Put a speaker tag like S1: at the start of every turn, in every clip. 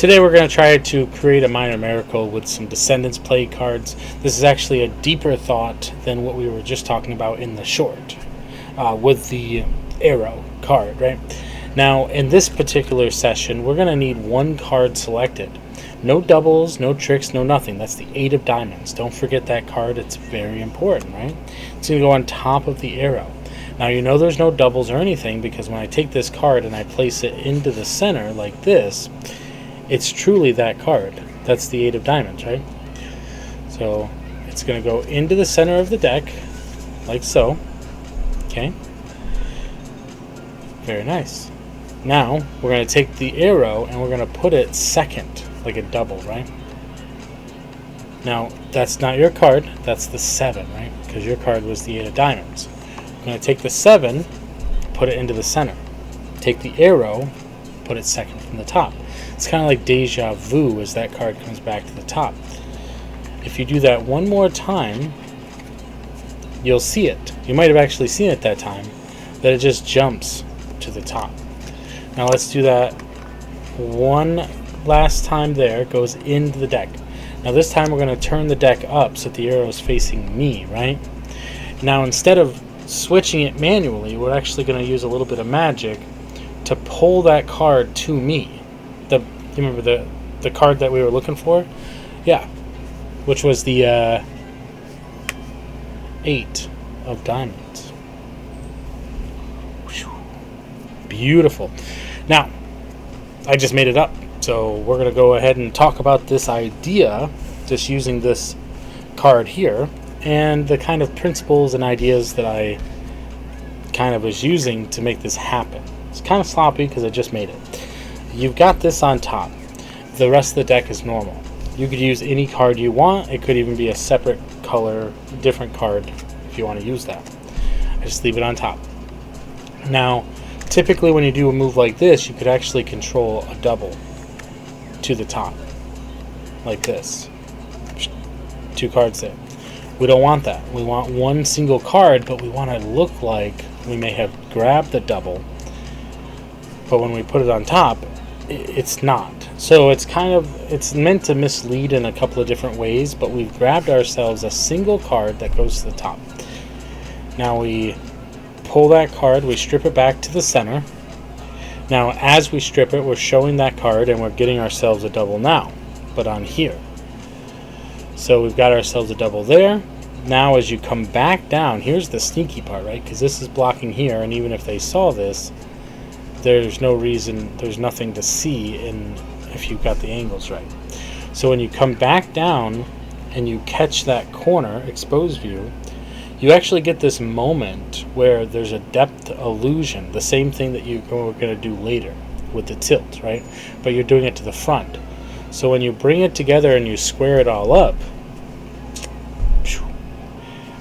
S1: Today we're going to try to create a minor miracle with some Descendants play cards. This is actually a deeper thought than what we were just talking about in the short with the arrow card, right? Now, in this particular session, we're going to need one card selected. No doubles, no tricks, no nothing. That's the 8 of diamonds. Don't forget that card. It's very important, right? It's going to go on top of the arrow. Now, you know there's no doubles or anything because when I take this card and I place it into the center like this, it's truly that card. That's the 8 of diamonds, right? So it's going to go into the center of the deck, like so. Okay. Very nice. Now, we're going to take the arrow and we're going to put it second, like a double, right? Now, that's not your card. That's the 7, right? Because your card was the 8 of diamonds. I'm going to take the 7, put it into the center. Take the arrow, put it second from the top. It's kind of like deja vu as that card comes back to the top. If you do that one more time, you'll see it. You might have actually seen it that time, that it just jumps to the top. Now let's do that one last time there. It goes into the deck. Now this time we're going to turn the deck up so that the arrow is facing me, right? Now instead of switching it manually, we're actually going to use a little bit of magic to pull that card to me. You remember the card that we were looking for? Yeah. Which was the 8 of diamonds. Beautiful. Now, I just made it up. So we're going to go ahead and talk about this idea, just using this card here, and the kind of principles and ideas that I kind of was using to make this happen. It's kind of sloppy because I just made it. You've got this on top. The rest of the deck is normal. You could use any card you want. It could even be a separate color, different card if you want to use that. I just leave it on top. Now, typically when you do a move like this, you could actually control a double to the top, like this. 2 cards there. We don't want that. We want one single card, but we want to look like we may have grabbed the double, but when we put it on top, it's not. So it's meant to mislead in a couple of different ways, but we've grabbed ourselves a single card that goes to the top. Now we pull that card, we strip it back to the center. Now as we strip it, we're showing that card and we're getting ourselves a double now, but on here. So we've got ourselves a double there. Now as you come back down, here's the sneaky part, right? Because this is blocking here, and even if they saw this, there's no reason, there's nothing to see if you've got the angles right. So when you come back down and you catch that corner, exposed view, you actually get this moment where there's a depth illusion, the same thing that we're going to do later with the tilt, right? But you're doing it to the front. So when you bring it together and you square it all up,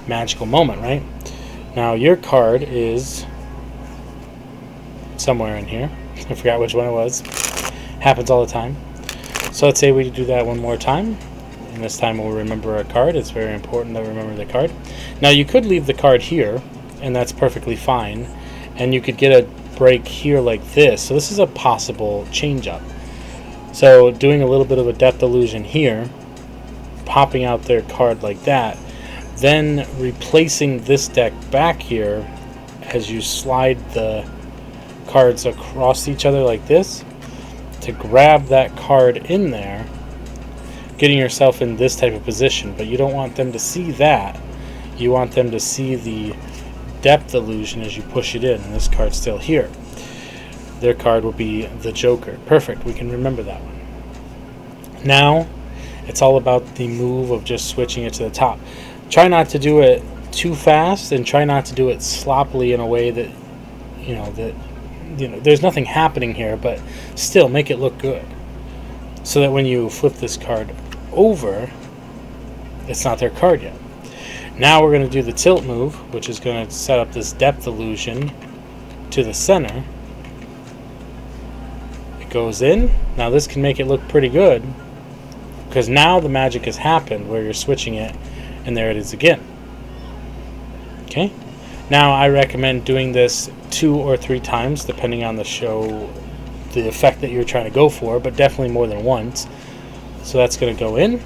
S1: magical moment, right? Now your card is somewhere in here. I forgot which one it was. Happens all the time. So let's say we do that one more time. And this time we'll remember a card. It's very important that we remember the card. Now you could leave the card here, and that's perfectly fine. And you could get a break here like this. So this is a possible change up. So doing a little bit of a depth illusion here, popping out their card like that, then replacing this deck back here as you slide the cards across each other like this to grab that card in there, getting yourself in this type of position. But you don't want them to see that. You want them to see the depth illusion as you push it in, and this card's still here. Their card will be the Joker. Perfect, we can remember that one. Now it's all about the move of just switching it to the top. Try not to do it too fast, and try not to do it sloppily in a way that there's nothing happening here, but still make it look good, so that when you flip this card over, it's not their card yet. Now we're going to do the tilt move, which is going to set up this depth illusion to the center. It goes in. Now this can make it look pretty good, because now the magic has happened where you're switching it, and there it is again. Okay. Now I recommend doing this 2 or 3 times depending on the show the effect that you're trying to go for, but definitely more than once. So that's going to go in,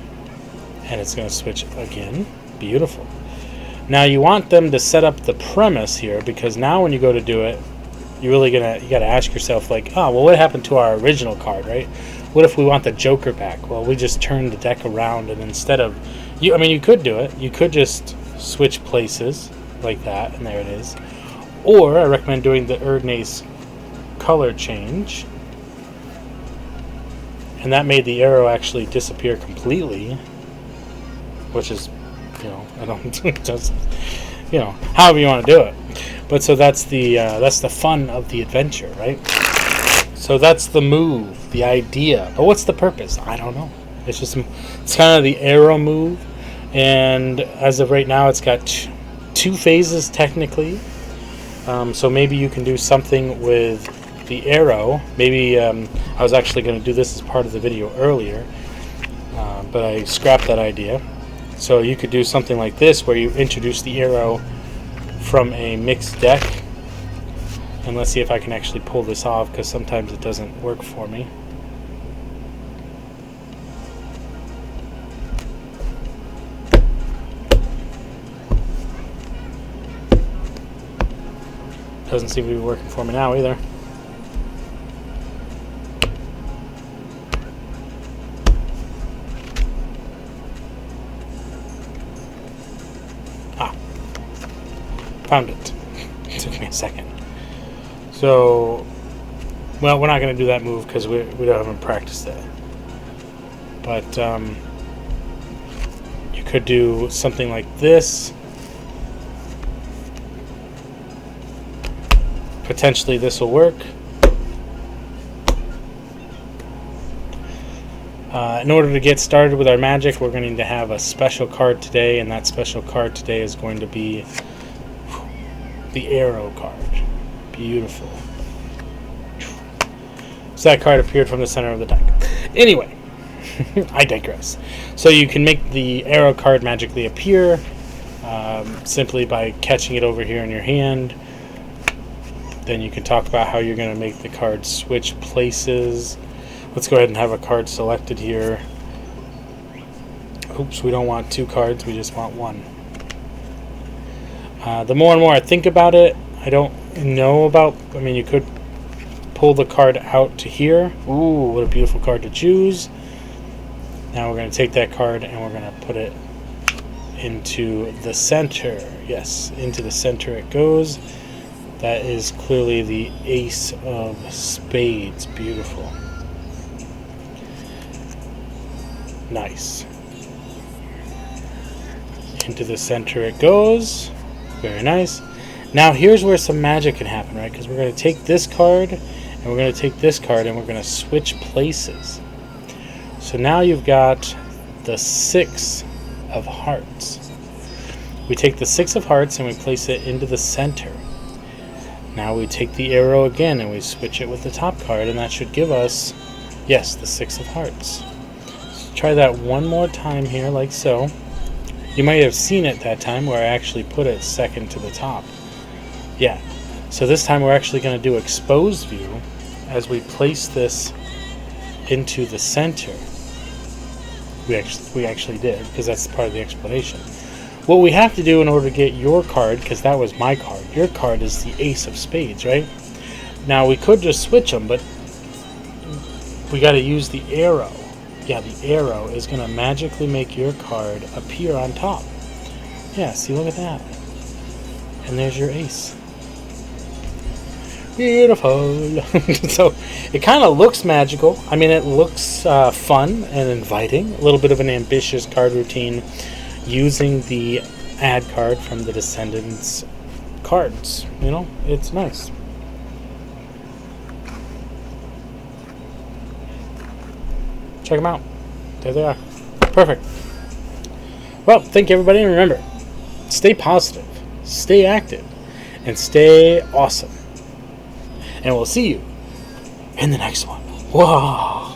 S1: and it's going to switch again. Beautiful. Now you want them to set up the premise here, because now when you go to do it, you got to ask yourself, like, oh, well, what happened to our original card, right? What if we want the Joker back? Well, we just turn the deck around, and instead of you could do it. You could just switch places like that, and there it is. Or I recommend doing the Erdnase color change, and that made the arrow actually disappear completely, which is, I don't just, however you want to do it. But so that's the fun of the adventure, right? So that's the move, the idea. But what's the purpose? I don't know. It's kind of the arrow move, and as of right now, it's got two phases technically. So maybe you can do something with the arrow. Maybe I was actually going to do this as part of the video earlier, but I scrapped that idea. So you could do something like this, where you introduce the arrow from a mixed deck. And let's see if I can actually pull this off, because sometimes it doesn't work for me. Doesn't seem to be working for me now either. Found it. It took me a second. So, well, we're not going to do that move because we haven't practiced it. But you could do something like this. Potentially this will work. In order to get started with our magic, we're going to need to have a special card today, and that special card today is going to be the arrow card. Beautiful. So that card appeared from the center of the deck. Anyway, I digress. So you can make the arrow card magically appear simply by catching it over here in your hand. Then you can talk about how you're going to make the card switch places. Let's go ahead and have a card selected here. Oops, we don't want two cards, we just want one. The more and more I think about it, I don't know about, you could pull the card out to here. Ooh, what a beautiful card to choose. Now we're going to take that card and we're going to put it into the center. Yes, into the center it goes. That is clearly the Ace of Spades. Beautiful. Nice. Into the center it goes. Very nice. Now here's where some magic can happen, right? Because we're going to take this card, and we're going to take this card, and we're going to switch places. So now you've got the 6 of Hearts. We take the 6 of Hearts and we place it into the center. Now we take the arrow again and we switch it with the top card, and that should give us, yes, the 6 of Hearts. So try that one more time here, like so. You might have seen it that time where I actually put it second to the top. Yeah. So this time we're actually going to do exposed view as we place this into the center. We actually did, because that's part of the explanation. What we have to do in order to get your card, because that was my card, your card is the Ace of Spades, right? Now we could just switch them, but we got to use the arrow. Yeah, the arrow is going to magically make your card appear on top. Yeah, see, look at that. And there's your ace. Beautiful. So it kind of looks magical. It looks fun and inviting. A little bit of an ambitious card routine using the ad card from the Descendants cards. It's nice. Check them out. There they are. Perfect. Well, thank you, everybody. And remember, stay positive, stay active, and stay awesome. And we'll see you in the next one. Whoa.